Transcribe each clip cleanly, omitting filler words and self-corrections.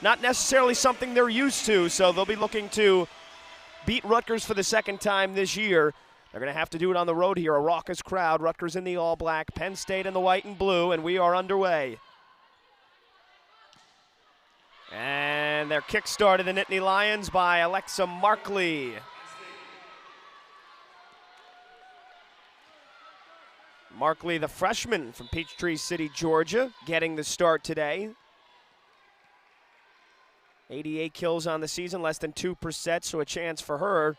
not necessarily something they're used to, so they'll be looking to beat Rutgers for the second time this year. They're going to have to do it on the road here, a raucous crowd. Rutgers in the all-black, Penn State in the white and blue, and we are underway. And they're kick-started, the Nittany Lions, by Alexa Markley. Markley, the freshman from Peachtree City, Georgia, getting the start today. 88 kills on the season, less than 2 per set, so a chance for her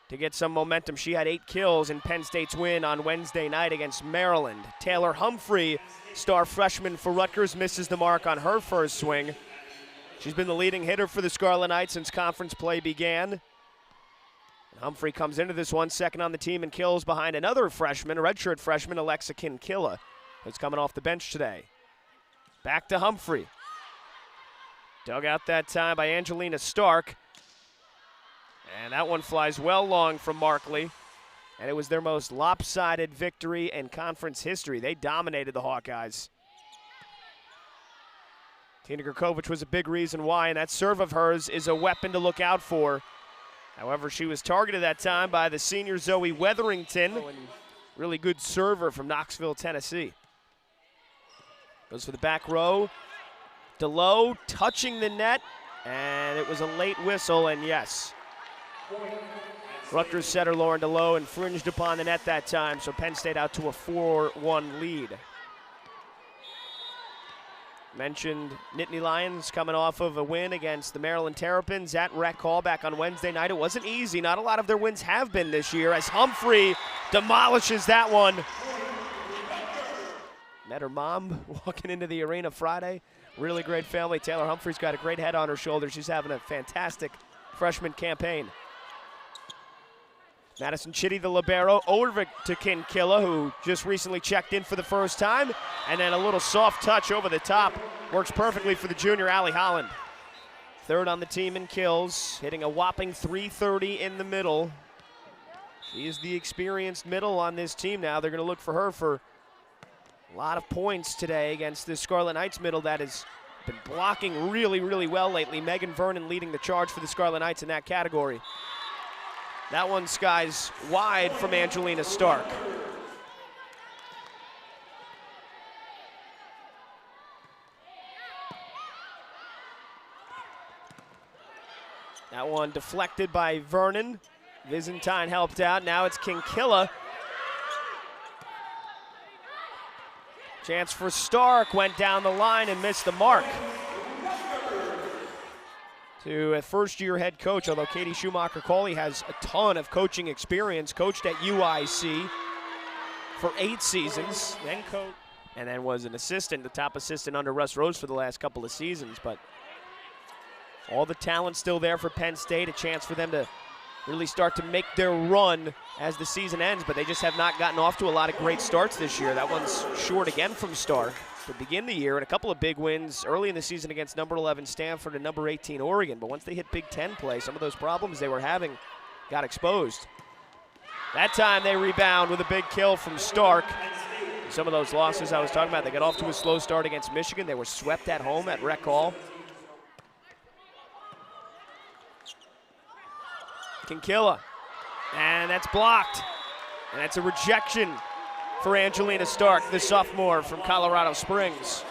to get some momentum. She had 8 kills in Penn State's win on Wednesday night against Maryland. Taylor Humphrey, star freshman for Rutgers, misses the mark on her first swing. She's been the leading hitter for the Scarlet Knights since conference play began. And Humphrey comes into this one second on the team and kills behind another freshman, a redshirt freshman, Alexa Kinkilla, who's coming off the bench today. Back to Humphrey. Dug out that time by Angelina Stark. And that one flies well long from Markley. And it was their most lopsided victory in conference history. They dominated the Hawkeyes. Tina Grkovic was a big reason why, and that serve of hers is a weapon to look out for. However, she was targeted that time by the senior Zoe Wetherington, really good server from Knoxville, Tennessee. Goes for the back row. DeLoe touching the net, and it was a late whistle, and yes. Rutgers setter Lauren DeLoe infringed upon the net that time, so Penn State out to a 4-1 lead. Mentioned Nittany Lions coming off of a win against the Maryland Terrapins at Rec Hall back on Wednesday night. It wasn't easy. Not a lot of their wins have been this year as Humphrey demolishes that one. Met her mom walking into the arena Friday. Really great family. Taylor Humphrey's got a great head on her shoulders. She's having a fantastic freshman campaign. Madison Chitty, the libero, over to Kinkilla, who just recently checked in for the first time. And then a little soft touch over the top. Works perfectly for the junior, Allie Holland. Third on the team in kills, hitting a whopping .330 in the middle. She is the experienced middle on this team now. They're going to look for her for a lot of points today against this Scarlet Knights middle that has been blocking really, really well lately. Megan Vernon leading the charge for the Scarlet Knights in that category. That one skies wide from Angelina Stark. That one deflected by Vernon. Byzantine helped out. Now it's Kinkilla. Chance for Stark, went down the line and missed the mark. To a first-year head coach, although Katie Schumacher-Coley has a ton of coaching experience, coached at UIC for 8 seasons, and then was an assistant, the top assistant under Russ Rose for the last couple of seasons. But all the talent still there for Penn State, a chance for them to really start to make their run as the season ends, but they just have not gotten off to a lot of great starts this year. That one's short again from Stark to begin the year, and a couple of big wins early in the season against number 11 Stanford and number 18 Oregon. But once they hit Big Ten play, some of those problems they were having got exposed. That time they rebound with a big kill from Stark. Some of those losses I was talking about, they got off to a slow start against Michigan. They were swept at home at Rec Hall. Kinkilla, and that's blocked. And that's a rejection for Angelina Stark, the sophomore from Colorado Springs.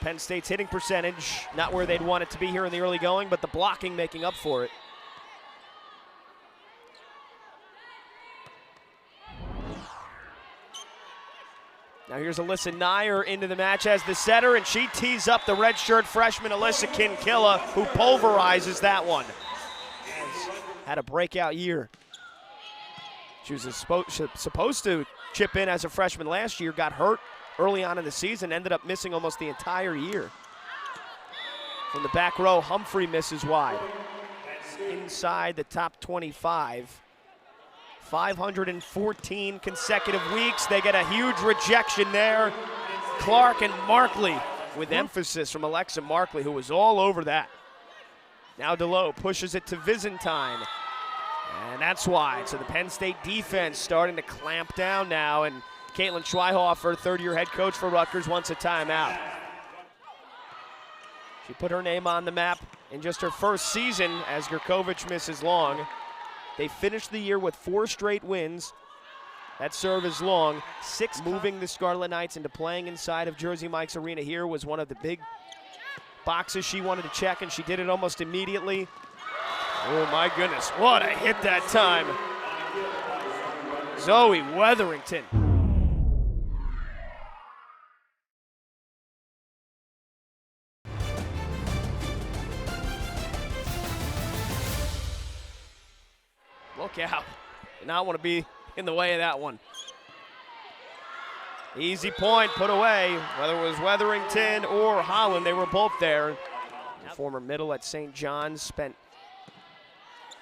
Penn State's hitting percentage, not where they'd want it to be here in the early going, but the blocking making up for it. Now here's Alyssa Nyer into the match as the setter, and she tees up the redshirt freshman Alyssa Kinkilla, who pulverizes that one. Had a breakout year. She was supposed to chip in as a freshman last year, got hurt early on in the season, ended up missing almost the entire year. From the back row, Humphrey misses wide. Inside the top 25. 514 consecutive weeks. They get a huge rejection there. Clark and Markley with emphasis from Alexa Markley, who was all over that. Now DeLoe pushes it to Byzantine. And that's wide. So the Penn State defense starting to clamp down now. And Caitlin Schweihofer, third-year head coach for Rutgers, wants a timeout. She put her name on the map in just her first season as Gurkovic misses long. They finished the year with 4 straight wins. That serve is long. 6 moving the Scarlet Knights into playing inside of Jersey Mike's Arena here was one of the big boxes she wanted to check, and she did it almost immediately. Oh my goodness, what a hit that time. Zoe Wetherington. Look out. Did not want to be in the way of that one. Easy point put away. Whether it was Wetherington or Holland, they were both there. Former middle at St. John's, spent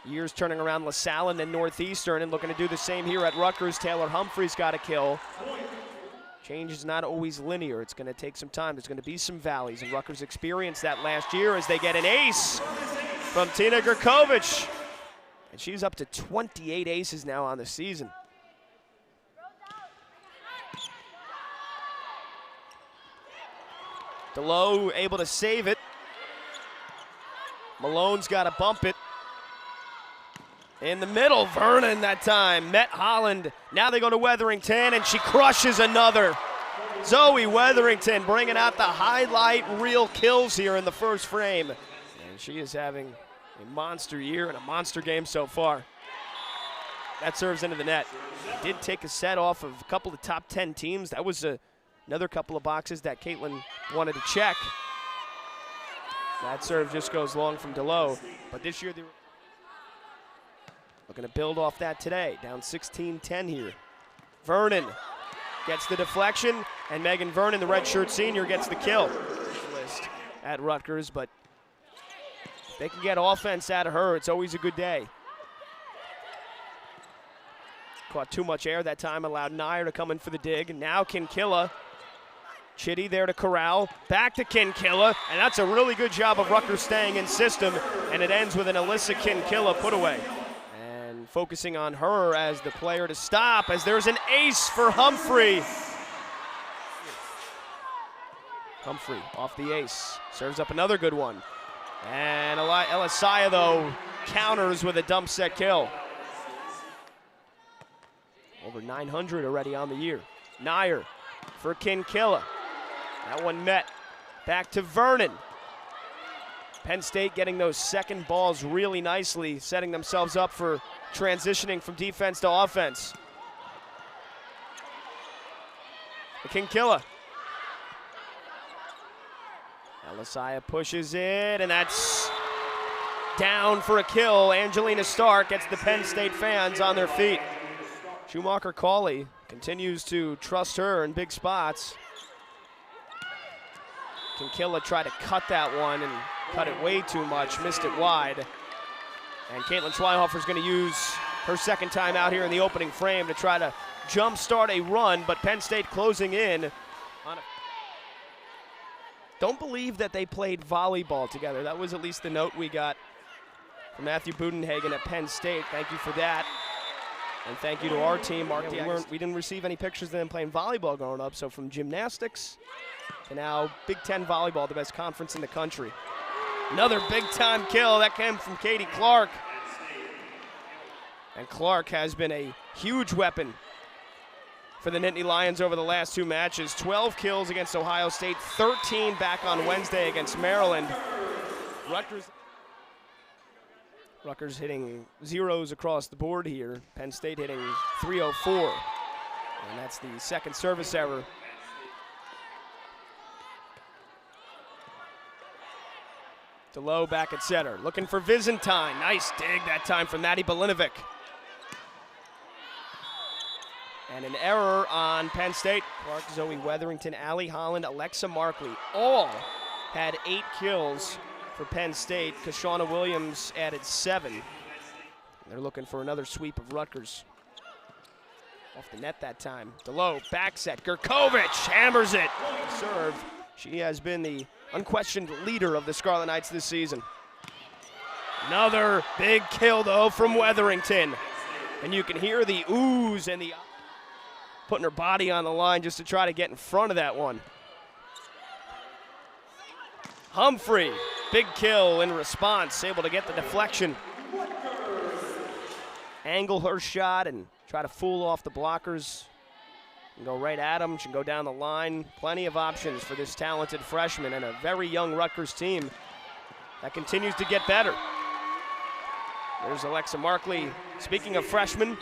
years turning around LaSalle and then Northeastern, and looking to do the same here at Rutgers. Taylor Humphrey's got a kill. Change is not always linear. It's going to take some time. There's going to be some valleys, and Rutgers experienced that last year as they get an ace from Tina Gurkovic. And she's up to 28 aces now on the season. DeLoe able to save it. Malone's got to bump it. In the middle, Vernon that time met Holland. Now they go to Wetherington, and she crushes another. Zoe Wetherington bringing out the highlight reel kills here in the first frame. And she is having a monster year and a monster game so far. That serves into the net. Did take a set off of a couple of top 10 teams. That was another couple of boxes that Caitlin wanted to check. That serve just goes long from DeLoe. But this year, they're looking to build off that today. Down 16-10 here. Vernon gets the deflection, and Megan Vernon, the redshirt senior, gets the kill. List at Rutgers, but if they can get offense out of her, it's always a good day. Caught too much air that time, allowed Nair to come in for the dig, and now Kinkilla. Chitty there to corral, back to Kinkilla, and that's a really good job of Rutgers staying in system, and it ends with an Alyssa Kinkilla put away. And focusing on her as the player to stop, as there's an ace for Humphrey. Humphrey off the ace, serves up another good one. And Elisaya, though, counters with a dump set kill. Over 900 already on the year. Nair for Kinkilla. That one met. Back to Vernon. Penn State getting those second balls really nicely, setting themselves up for transitioning from defense to offense. Kinkilla. Elisaya pushes it, and that's down for a kill. Angelina Stark gets the Penn State fans on their feet. Schumacher-Cawley continues to trust her in big spots. Kinkilla tried to cut that one and cut it way too much, missed it wide. And Caitlin Schweihofer's going to use her second time out here in the opening frame to try to jumpstart a run, but Penn State closing in on a... Don't believe that they played volleyball together. That was at least the note we got from Matthew Budenhagen at Penn State. Thank you for that. And thank you to our team. We didn't receive any pictures of them playing volleyball growing up, so from gymnastics to now Big Ten volleyball, the best conference in the country. Another big-time kill. That came from Katie Clark. And Clark has been a huge weapon for the Nittany Lions over the last 2 matches. 12 kills against Ohio State, 13 back on Wednesday against Maryland. Rutgers hitting zeros across the board here. Penn State hitting 304. And that's the second service error. DeLoe back at center, looking for Byzantine. Nice dig that time from Maddie Belinovic. And an error on Penn State. Clark, Zoe Wetherington, Allie Holland, Alexa Markley all had 8 kills for Penn State. Kashana Williams added 7. They're looking for another sweep of Rutgers. Off the net that time. DeLoe, back set. Gurkovic hammers it. Serve. She has been the unquestioned leader of the Scarlet Knights this season. Another big kill, though, from Wetherington. And you can hear the oohs and the putting her body on the line just to try to get in front of that one. Humphrey, big kill in response, able to get the deflection. Angle her shot and try to fool off the blockers. And go right at him, she can go down the line. Plenty of options for this talented freshman and a very young Rutgers team that continues to get better. There's Alexa Markley. Speaking of freshmen,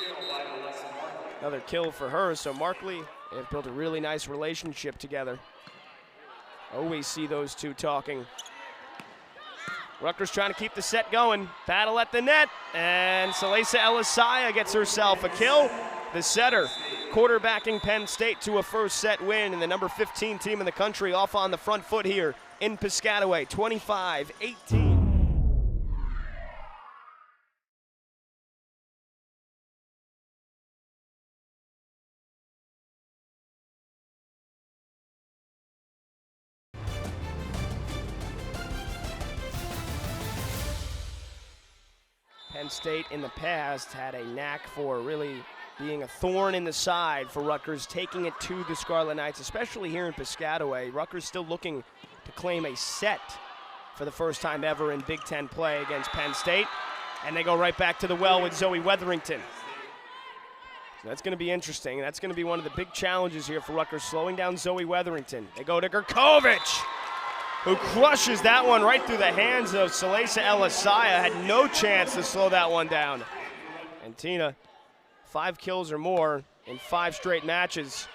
another kill for her. So Markley, they've built a really nice relationship together. Always see those two talking. Rutgers trying to keep the set going. Battle at the net, and Salesa Elisaya gets herself a kill. The setter quarterbacking Penn State to a first set win, and the number 15 team in the country off on the front foot here in Piscataway, 25-18. Penn State in the past had a knack for really being a thorn in the side for Rutgers, taking it to the Scarlet Knights, especially here in Piscataway. Rutgers still looking to claim a set for the first time ever in Big Ten play against Penn State. And they go right back to the well with Zoe Wetherington. So that's going to be interesting. That's going to be one of the big challenges here for Rutgers, slowing down Zoe Wetherington. They go to Gurkovich, who crushes that one right through the hands of Salesa Elisaya. Had no chance to slow that one down. And Tina, 5 kills or more in 5 straight matches.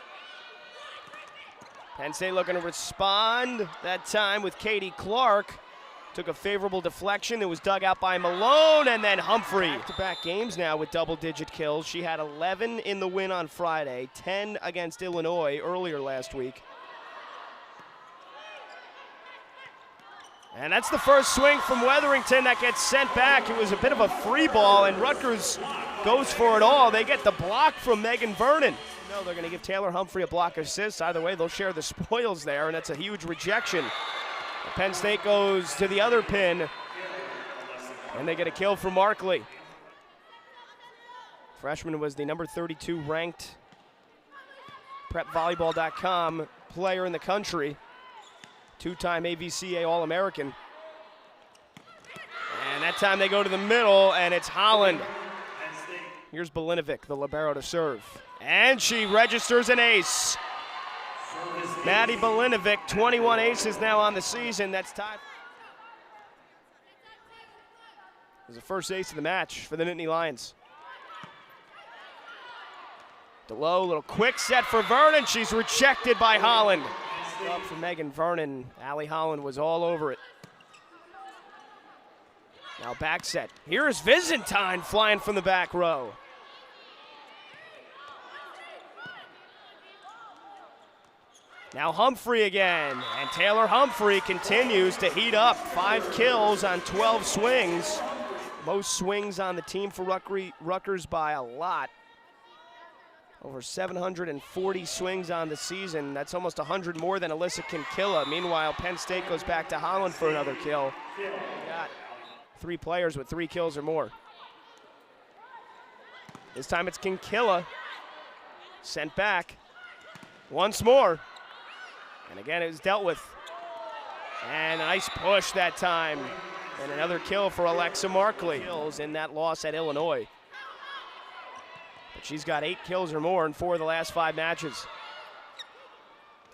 Penn State looking to respond, that time with Katie Clark. Took a favorable deflection that was dug out by Malone, and then Humphrey. Back-to-back games now with double-digit kills. She had 11 in the win on Friday, 10 against Illinois earlier last week. And that's the first swing from Wetherington that gets sent back. It was a bit of a free ball, and Rutgers goes for it all. They get the block from Megan Vernon. No, they're going to give Taylor Humphrey a block assist. Either way, they'll share the spoils there, and that's a huge rejection. Penn State goes to the other pin, and they get a kill from Markley. Freshman was the number 32 ranked PrepVolleyball.com player in the country. 2-time AVCA All-American. And that time they go to the middle, and it's Holland. Here's Belinovic, the libero, to serve. And she registers an ace. Maddie Belinovic, 21 aces now on the season. That's tied. It was the first ace of the match for the Nittany Lions. DeLoe, little quick set for Vernon. She's rejected by Holland. Up for Megan Vernon. Allie Holland was all over it. Now back set. Here is Vizentine flying from the back row. Now Humphrey again, and Taylor Humphrey continues to heat up. 5 kills on 12 swings. Most swings on the team for Rutgers by a lot. Over 740 swings on the season. That's almost 100 more than Alyssa Kinkilla. Meanwhile, Penn State goes back to Holland for another kill. Got 3 players with 3 kills or more. This time it's Kinkilla. Sent back. Once more. And again, it was dealt with. And a nice push that time. And another kill for Alexa Markley. Kills in that loss at Illinois. But she's got 8 kills or more in 4 of the last 5 matches.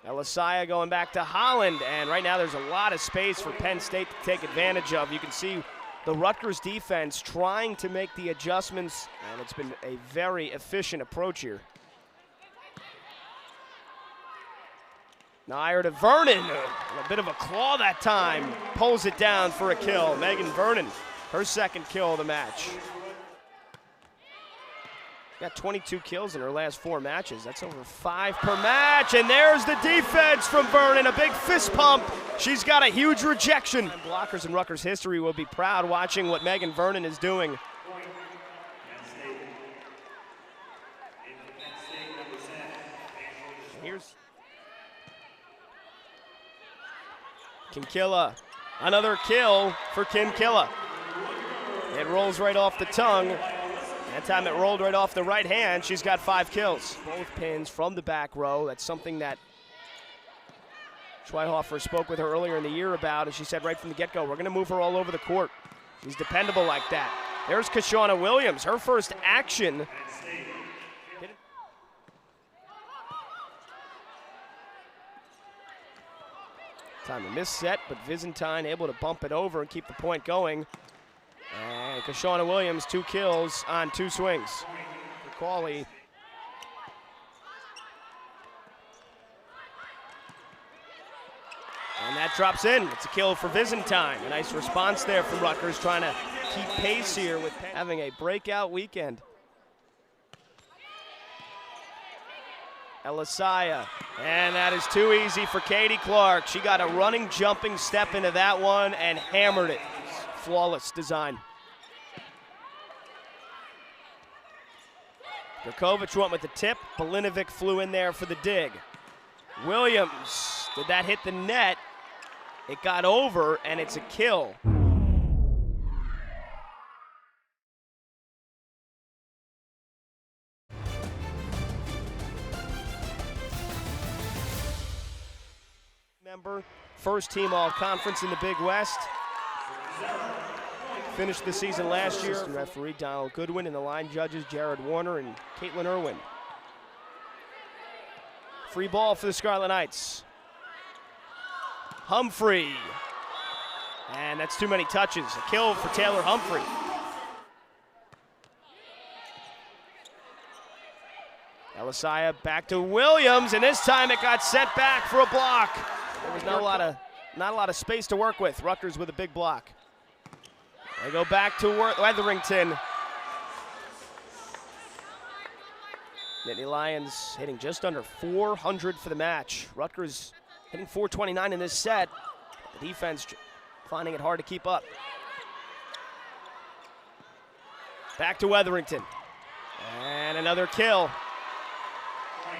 Elisaya going back to Holland. And right now there's a lot of space for Penn State to take advantage of. You can see the Rutgers defense trying to make the adjustments. And it's been a very efficient approach here. Nair to Vernon, a bit of a claw that time, pulls it down for a kill. Megan Vernon, her second kill of the match. Got 22 kills in her last 4 matches. That's over 5 per match, and there's the defense from Vernon, a big fist pump. She's got a huge rejection. Blockers in Rutgers history will be proud watching what Megan Vernon is doing. Here's Kinkilla, another kill for Kinkilla. It rolls right off the tongue. That time it rolled right off the right hand. She's got 5 kills. Both pins from the back row. That's something that Schweihofer spoke with her earlier in the year about, and she said right from the get-go, we're going to move her all over the court. She's dependable like that. There's Kashana Williams, her first action. Time to miss set, but Byzantine able to bump it over and keep the point going. And Kashana Williams, 2 kills on 2 swings for Cawley. And that drops in. It's a kill for Byzantine. A nice response there from Rutgers, trying to keep pace here with Penn having a breakout weekend. Elisaya, and that is too easy for Katie Clark. She got a running, jumping step into that one and hammered it. Flawless design. Drakovic went with the tip. Belinovic flew in there for the dig. Williams, did that hit the net? It got over, and it's a kill. Member, first team all-conference in the Big West. Finished the season last year. Referee Donald Goodwin and the line judges Jared Warner and Caitlin Irwin. Free ball for the Scarlet Knights. Humphrey. And that's too many touches. A kill for Taylor Humphrey. Elisaya back to Williams, and this time it got set back for a block. There was not a lot of space to work with. Rutgers with a big block. They go back to Wetherington. Nittany Lions hitting just under 400 for the match. Rutgers hitting 429 in this set. The defense finding it hard to keep up. Back to Wetherington. And another kill.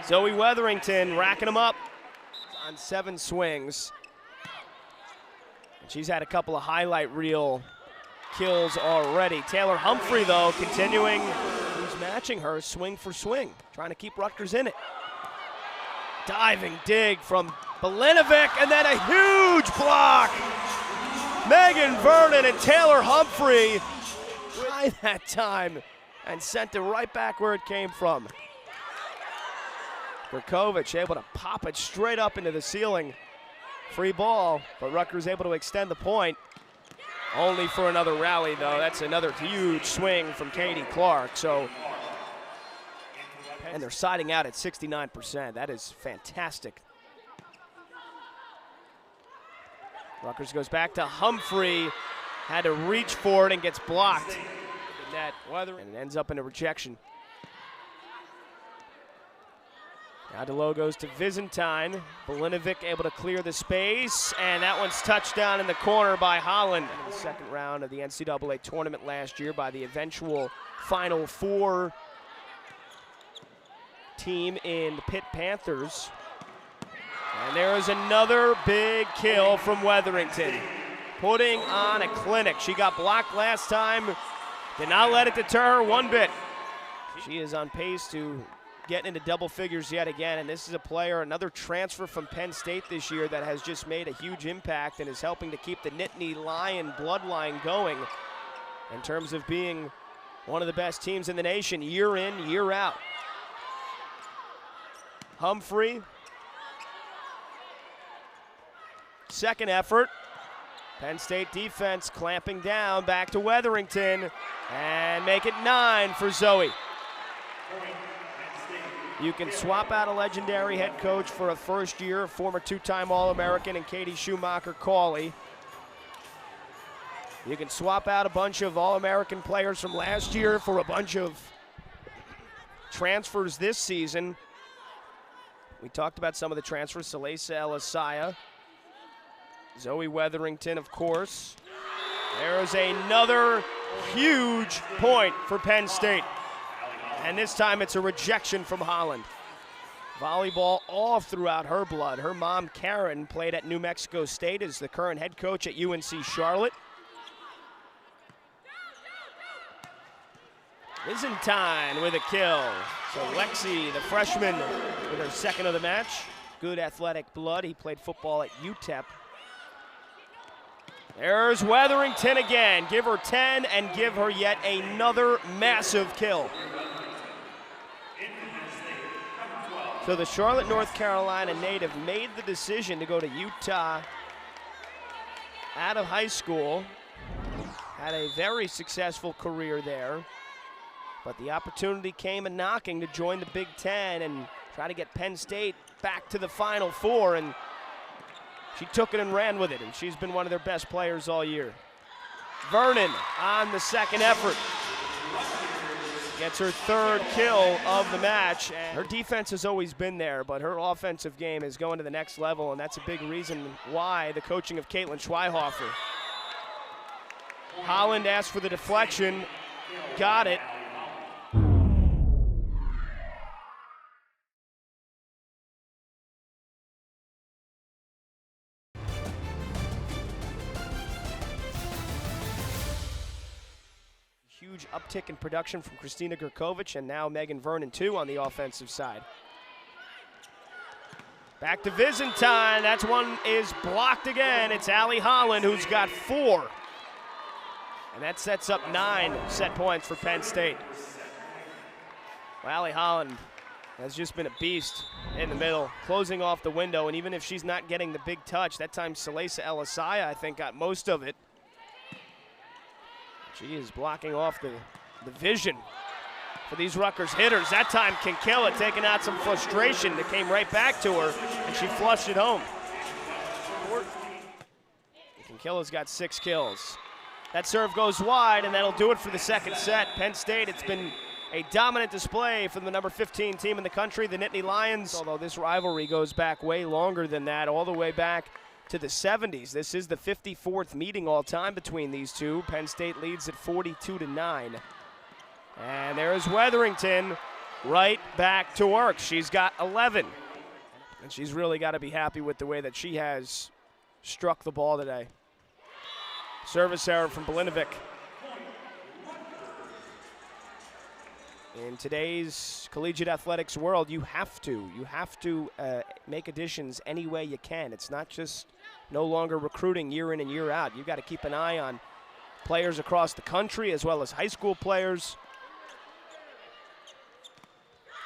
Zoe Wetherington racking them up on 7 swings. And she's had a couple of highlight reel kills already. Taylor Humphrey, though, continuing, who's matching her swing for swing, trying to keep Rutgers in it. Diving dig from Belinovic, and then a huge block. Megan Vernon and Taylor Humphrey tried that time and sent it right back where it came from. Drakovic able to pop it straight up into the ceiling. Free ball, but Rutgers able to extend the point. Only for another rally, though. That's another huge swing from Katie Clark. So, and they're siding out at 69%. That is fantastic. Rutgers goes back to Humphrey. Had to reach for it and gets blocked. Net weather, and it ends up in a rejection. Now DeLoe goes to Byzantine. Belinovic able to clear the space, and that one's touched down in the corner by Holland. In the second round of the NCAA tournament last year by the eventual Final Four team in the Pitt Panthers. And there is another big kill from Wetherington, putting on a clinic. She got blocked last time, did not let it deter her one bit. She is on pace to get into double figures yet again, and this is a player, another transfer from Penn State this year that has just made a huge impact and is helping to keep the Nittany Lion bloodline going in terms of being one of the best teams in the nation year in, year out. Humphrey, second effort. Penn State defense clamping down, back to Wetherington, and make it 9 for Zoe. You can swap out a legendary head coach for a first year, former 2-time All-American and Katie Schumacher-Cawley. You can swap out a bunch of All-American players from last year for a bunch of transfers this season. We talked about some of the transfers, Salesa Elisaya, Zoe Wetherington, of course. There's another huge point for Penn State. And this time it's a rejection from Holland. Volleyball all throughout her blood. Her mom, Karen, played at New Mexico State, is the current head coach at UNC Charlotte. Byzantine with a kill. So Lexi, the freshman, with her second of the match. good athletic blood. He played football at UTEP. There's Wetherington again. Give her 10 and give her yet another massive kill. So the Charlotte, North Carolina native made the decision to go to Utah out of high school. Had a very successful career there. But the opportunity came a knocking to join the Big Ten and try to get Penn State back to the Final Four. And she took it and ran with it, and she's been one of their best players all year. Vernon on the second effort. Gets her third kill of the match. And her defense has always been there, but her offensive game is going to the next level, and that's a big reason why the coaching of Caitlin Schweihofer. Holland asked for the deflection, got it. Huge uptick in production from Christina Gurkovic, and now Megan Vernon too on the offensive side. Back to Byzantine. That's one is blocked again. It's Allie Holland who's got 4. And that sets up 9 set points for Penn State. Well, Allie Holland has just been a beast in the middle, closing off the window, and even if she's not getting the big touch, that time Salesa Elisaya, I think, got most of it. She is blocking off the vision for these Rutgers hitters. That time Kinkilla taking out some frustration that came right back to her, and she flushed it home. Kinkilla's got 6 kills. That serve goes wide, and that'll do it for the second set. Penn State, it's been a dominant display from the number 15 team in the country, the Nittany Lions, although this rivalry goes back way longer than that, all the way back to the 70s. This is the 54th meeting all time between these two. Penn State leads at 42-9. And there's Wetherington right back to work. She's got 11. And she's really got to be happy with the way that she has struck the ball today. Service error from Belinovic. In today's collegiate athletics world, you have to make additions any way you can. It's not just no longer recruiting year in and year out. You've got to keep an eye on players across the country as well as high school players.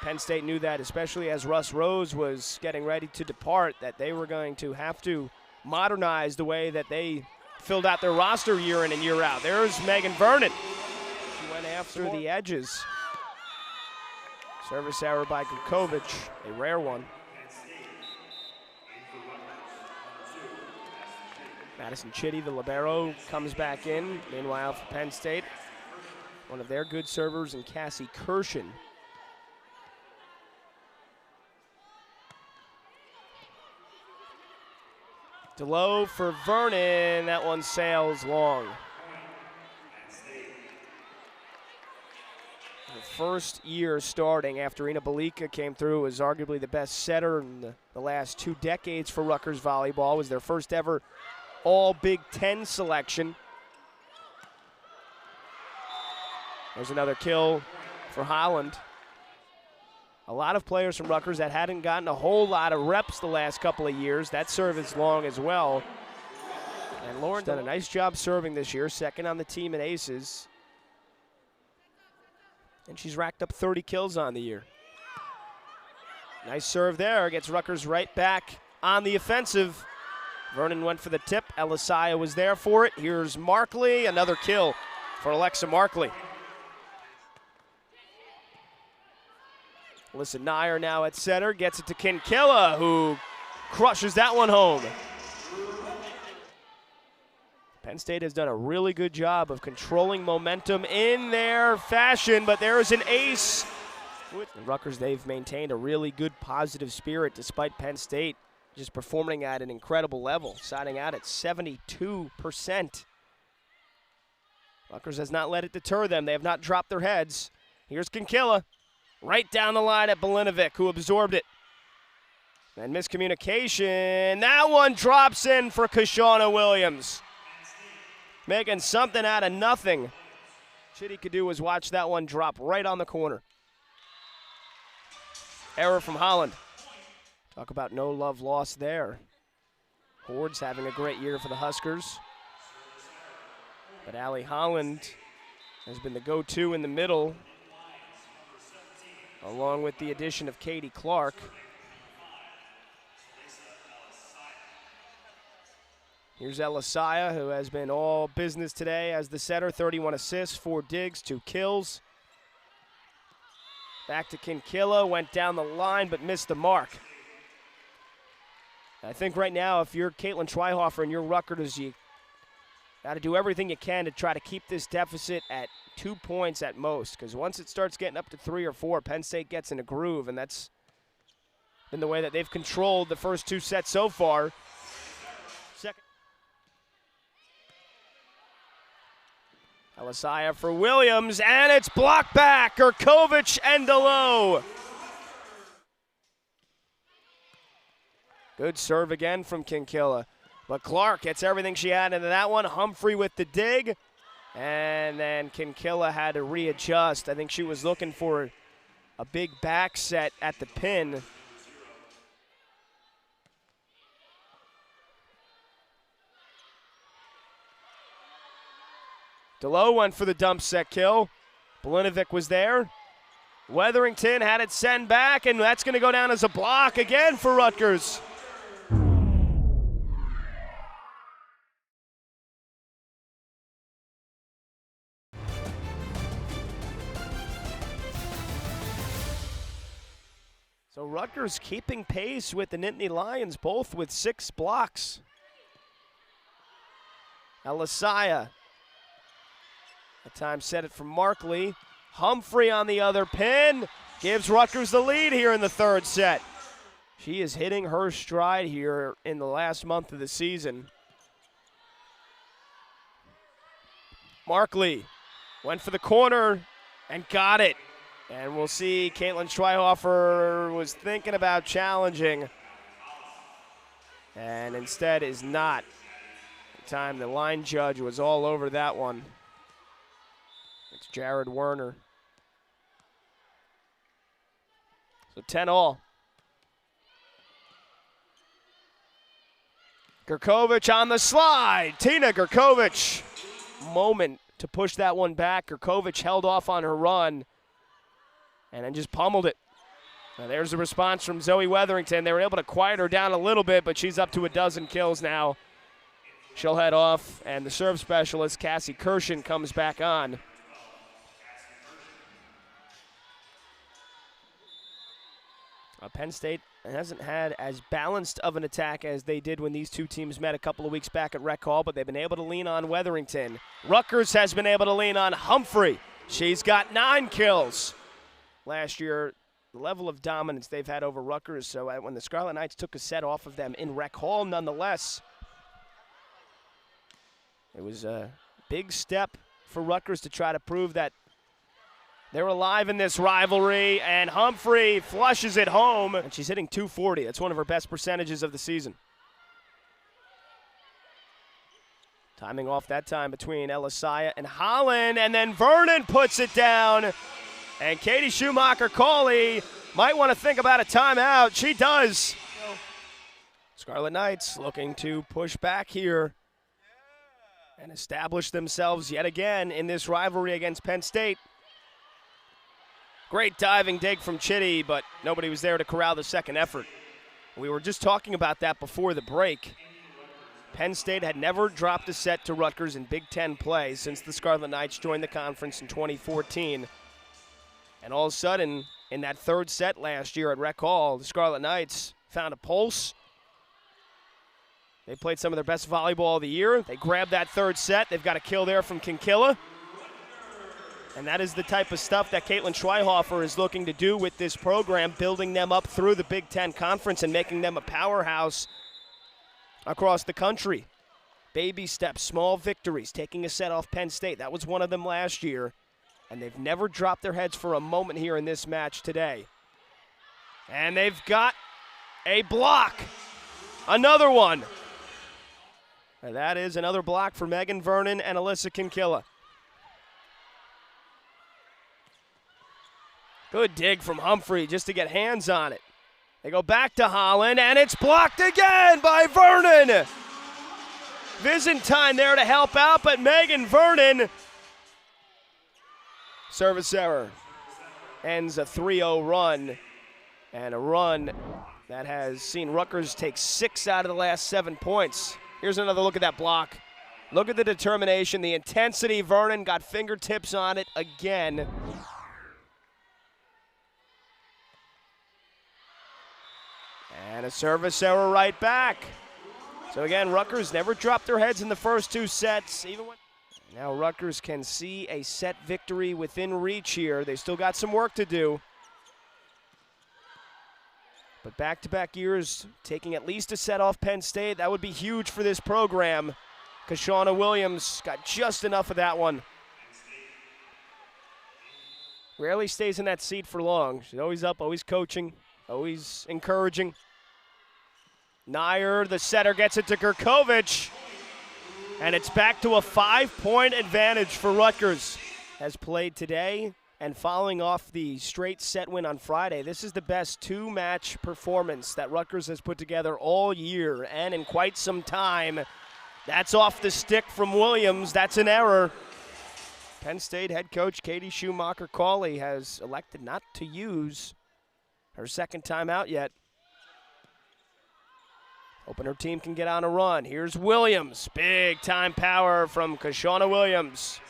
Penn State knew that, especially as Russ Rose was getting ready to depart, that they were going to have to modernize the way that they filled out their roster year in and year out. There's Megan Vernon. She went after the edges. Service error by Gurkovic, a rare one. Madison Chitty, the libero, comes back in. Meanwhile, for Penn State, one of their good servers in Cassie Kirshen. DeLoe for Vernon. That one sails long. Her first year starting after Ina Belika came through as arguably the best setter in the last 2 decades for Rutgers volleyball. It was their first ever all Big Ten selection. There's another kill for Holland. A lot of players from Rutgers that hadn't gotten a whole lot of reps the last couple of years. That serve is long as well. And Lauren's done a nice job serving this year, second on the team in aces. And she's racked up 30 kills on the year. Nice serve there, gets Rutgers right back on the offensive. Vernon went for the tip, Elisaya was there for it. Here's Markley, another kill for Alexa Markley. Alyssa Nair now at center, gets it to Kinkilla, who crushes that one home. Penn State has done a really good job of controlling momentum in their fashion, but there is an ace. And Rutgers, they've maintained a really good positive spirit despite Penn State just performing at an incredible level, siding out at 72%. Rutgers has not let it deter them. They have not dropped their heads. Here's Kinkilla. Right down the line at Belinovic, who absorbed it. And miscommunication. That one drops in for Kashana Williams. Making something out of nothing. Shit he could do was watch that one drop right on the corner. Error from Holland. Talk about no love lost there. Horde's having a great year for the Huskers. But Allie Holland has been the go-to in the middle, along with the addition of Katie Clark. Here's Elisaya, who has been all business today as the setter. 31 assists, 4 digs, 2 kills. Back to Kinkilla, went down the line but missed the mark. I think right now, if you're Caitlin Schweihofer and you're Rutgers, you got to do everything you can to try to keep this deficit at 2 points at most, because once it starts getting up to 3 or 4, Penn State gets in a groove, and that's been the way that they've controlled the first 2 sets so far. Second. Elisaya for Williams, and it's blocked back. Gurkovic and Delo. Good serve again from Kinkilla. But Clark gets everything she had into that one. Humphrey with the dig. And then Kinkilla had to readjust. I think she was looking for a big back set at the pin. Delo went for the dump set kill. Belinovic was there. Weatherington had it sent back, and that's going to go down as a block again for Rutgers. So Rutgers keeping pace with the Nittany Lions, both with 6 blocks. Elisaya. That time set it for Markley. Humphrey on the other pin. Gives Rutgers the lead here in the 3rd set. She is hitting her stride here in the last month of the season. Markley went for the corner and got it. And we'll see Caitlin Schweihofer was thinking about challenging and instead is not. The time the line judge was all over that one. It's Jared Werner. So 10-all. Gurkovic on the slide. Tina Gurkovic. Moment to push that one back. Gurkovic held off on her run and then just pummeled it. Now there's the response from Zoe Weatherington. They were able to quiet her down a little bit, but she's up to 12 kills now. She'll head off, and the serve specialist, Cassie Kirshen, comes back on. Penn State hasn't had as balanced of an attack as they did when these two teams met a couple of weeks back at Rec Hall, but they've been able to lean on Weatherington. Rutgers has been able to lean on Humphrey. She's got 9 kills. Last year, the level of dominance they've had over Rutgers, so when the Scarlet Knights took a set off of them in Rec Hall, nonetheless, it was a big step for Rutgers to try to prove that they're alive in this rivalry, and Humphrey flushes it home. And she's hitting .240. That's one of her best percentages of the season. Timing off that time between Elisaya and Holland, and then Vernon puts it down. And Katie Schumacher-Cawley might want to think about a timeout. She does. Scarlet Knights looking to push back here and establish themselves yet again in this rivalry against Penn State. Great diving dig from Chitty, but nobody was there to corral the second effort. We were just talking about that before the break. Penn State had never dropped a set to Rutgers in Big Ten play since the Scarlet Knights joined the conference in 2014. And all of a sudden, in that 3rd set last year at Rec Hall, the Scarlet Knights found a pulse. They played some of their best volleyball of the year. They grabbed that 3rd set. They've got a kill there from Kinkilla. And that is the type of stuff that Caitlin Schweihofer is looking to do with this program, building them up through the Big Ten Conference and making them a powerhouse across the country. Baby steps, small victories, taking a set off Penn State. That was one of them last year. And they've never dropped their heads for a moment here in this match today. And they've got a block. Another one. And that is another block for Megan Vernon and Alyssa Kinkilla. Good dig from Humphrey just to get hands on it. They go back to Holland, and it's blocked again by Vernon. Byzantine there to help out, but Megan Vernon. Service error. Ends a 3-0 run, and a run that has seen Rutgers take 6 out of the last 7 points. Here's another look at that block. Look at the determination, the intensity. Vernon got fingertips on it again. And a service error right back. So again, Rutgers never dropped their heads in the first 2 sets. Now Rutgers can see a set victory within reach here. They still got some work to do. But back-to-back years, taking at least a set off Penn State, that would be huge for this program. Shauna Williams got just enough of that one. Rarely stays in that seat for long. She's always up, always coaching, always encouraging. Nair, the setter, gets it to Gurkovic. And it's back to a 5-point advantage for Rutgers. Has played today, and following off the straight set win on Friday, this is the best 2-match performance that Rutgers has put together all year and in quite some time. That's off the stick from Williams. That's an error. Penn State head coach Katie Schumacher-Cawley has elected not to use her second timeout yet. Hoping her team can get on a run. Here's Williams. Big time power from Shauna Williams.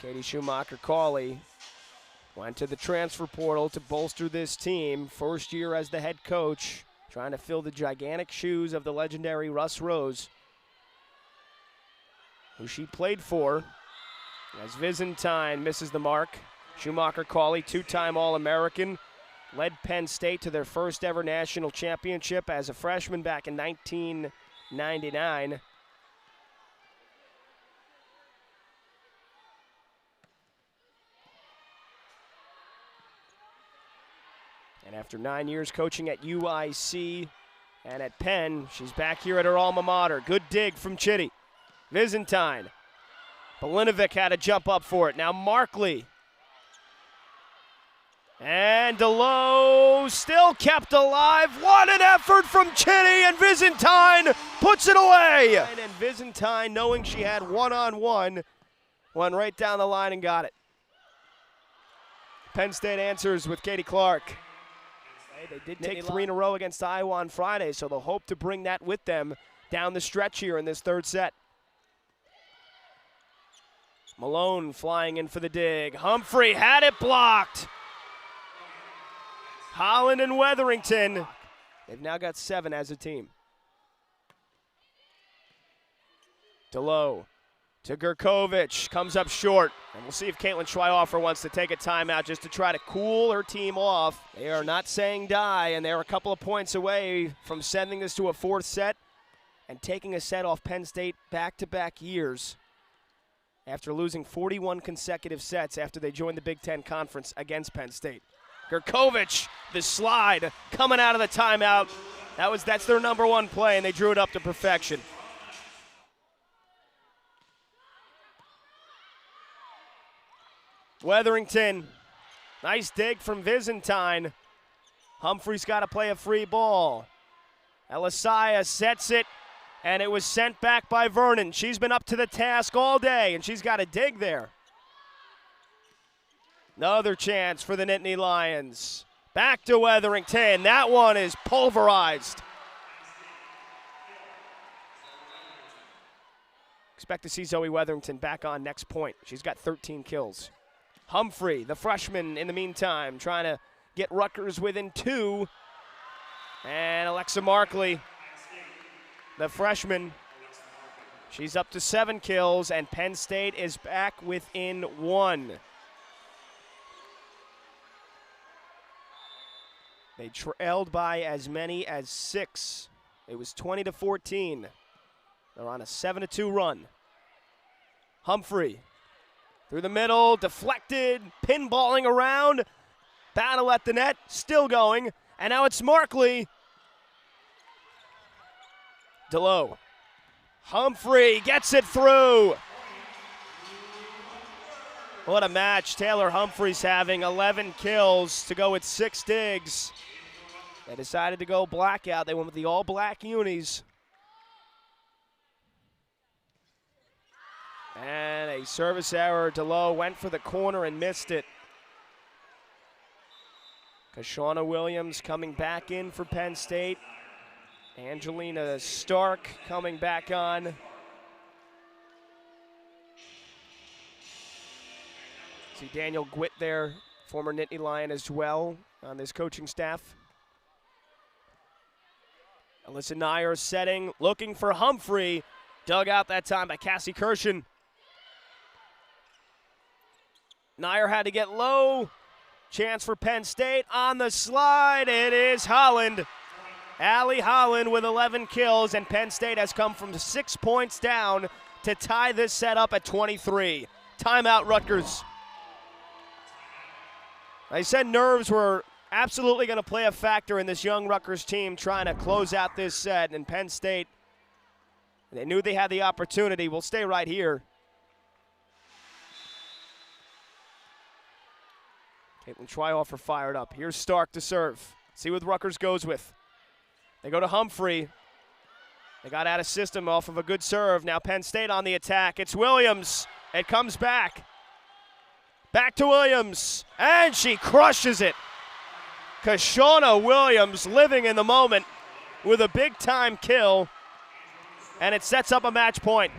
Katie Schumacher-Cawley went to the transfer portal to bolster this team. First year as the head coach, trying to fill the gigantic shoes of the legendary Russ Rose, who she played for. As Byzantine misses the mark, Schumacher-Cawley, 2-time All-American, led Penn State to their first ever national championship as a freshman back in 1999. And after 9 years coaching at UIC and at Penn, she's back here at her alma mater. Good dig from Chitty. Byzantine. Belinovic had to jump up for it. Now Markley. And DeLoe still kept alive. What an effort from Chitty, and Byzantine puts it away. And Byzantine, knowing she had one-on-one, went right down the line and got it. Penn State answers with Katie Clark. They did take 3 in a row against Iowa on Friday, so they'll hope to bring that with them down the stretch here in this third set. Malone flying in for the dig. Humphrey had it blocked. Holland and Wetherington. They've now got 7 as a team. DeLoe to Gurkovic, comes up short. And we'll see if Caitlin Schweihofer wants to take a timeout just to try to cool her team off. They are not saying die, and they're a couple of points away from sending this to a 4th set and taking a set off Penn State back-to-back years after losing 41 consecutive sets after they joined the Big Ten Conference against Penn State. Gurkovic, the slide, coming out of the timeout. That's their number 1 play, and they drew it up to perfection. Wetherington, nice dig from Byzantine. Humphrey's got to play a free ball. Elisaya sets it, and it was sent back by Vernon. She's been up to the task all day, and she's got a dig there. Another chance for the Nittany Lions. Back to Wetherington. That one is pulverized. Expect to see Zoe Wetherington back on next point. She's got 13 kills. Humphrey, the freshman, in the meantime, trying to get Rutgers within 2. And Alexa Markley, the freshman, she's up to 7 kills, and Penn State is back within 1. They trailed by as many as 6. It was 20-14. They're on a 7-2 run. Humphrey through the middle, deflected, pinballing around. Battle at the net, still going. And now it's Markley. DeLoe. Humphrey gets it through. What a match Taylor Humphrey's having. 11 kills to go with 6 digs. They decided to go blackout. They went with the all-black unis. And a service error. DeLoe went for the corner and missed it. Kashawna Williams coming back in for Penn State. Angelina Stark coming back on. See Daniel Gwitt there, former Nittany Lion as well on this coaching staff. Alyssa Nair setting, looking for Humphrey. Dug out that time by Cassie Kirshen. Nair had to get low. Chance for Penn State on the slide. It is Holland. Allie Holland with 11 kills, and Penn State has come from 6 points down to tie this set up at 23. Timeout, Rutgers. I said nerves were absolutely going to play a factor in this young Rutgers team trying to close out this set, and Penn State, they knew they had the opportunity. We'll stay right here. Caitlin Schweihofer fired up. Here's Stark to serve. See what Rutgers goes with. They go to Humphrey. They got out of system off of a good serve. Now Penn State on the attack. It's Williams. It comes back. Back to Williams. And she crushes it. Kashawna Williams living in the moment with a big-time kill. And it sets up a match point.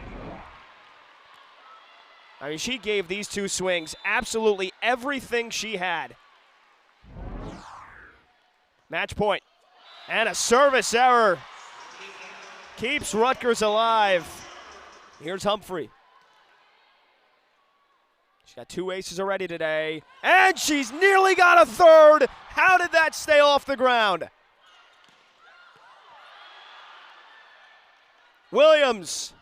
I mean, she gave these two swings absolutely everything she had. Match point. And a service error keeps Rutgers alive. Here's Humphrey. She's got 2 aces already today. And she's nearly got a third. How did that stay off the ground? Williams.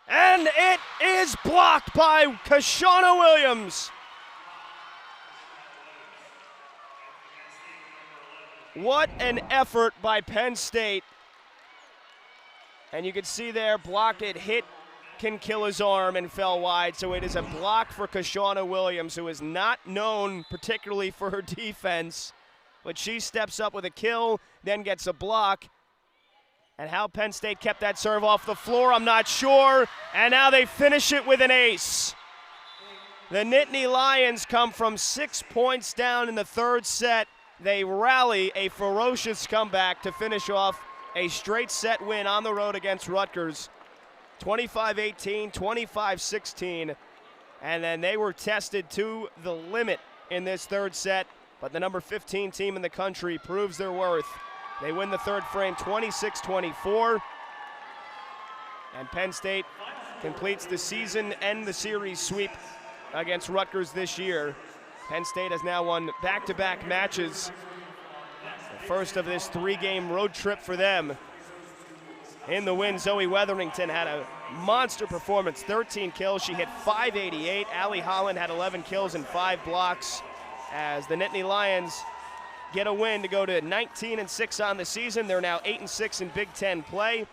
And it is blocked by Kashawna Williams. What an effort by Penn State. And you can see there, blocked it, hit can kill his arm and fell wide. So it is a block for Kashawna Williams, who is not known particularly for her defense. But she steps up with a kill, then gets a block. And how Penn State kept that serve off the floor, I'm not sure. And now they finish it with an ace. The Nittany Lions come from 6 points down in the third set. They rally a ferocious comeback to finish off a straight set win on the road against Rutgers. 25-18, 25-16. And then they were tested to the limit in this third set. But the number 15 team in the country proves their worth. They win the third frame 26-24. And Penn State completes the season and the series sweep against Rutgers this year. Penn State has now won back-to-back matches. The first of this 3-game road trip for them. In the win, Zoe Wetherington had a monster performance, 13 kills. She hit .588. Allie Holland had 11 kills and 5 blocks as the Nittany Lions get a win to go to 19-6 on the season. They're now 8-6 in Big Ten play.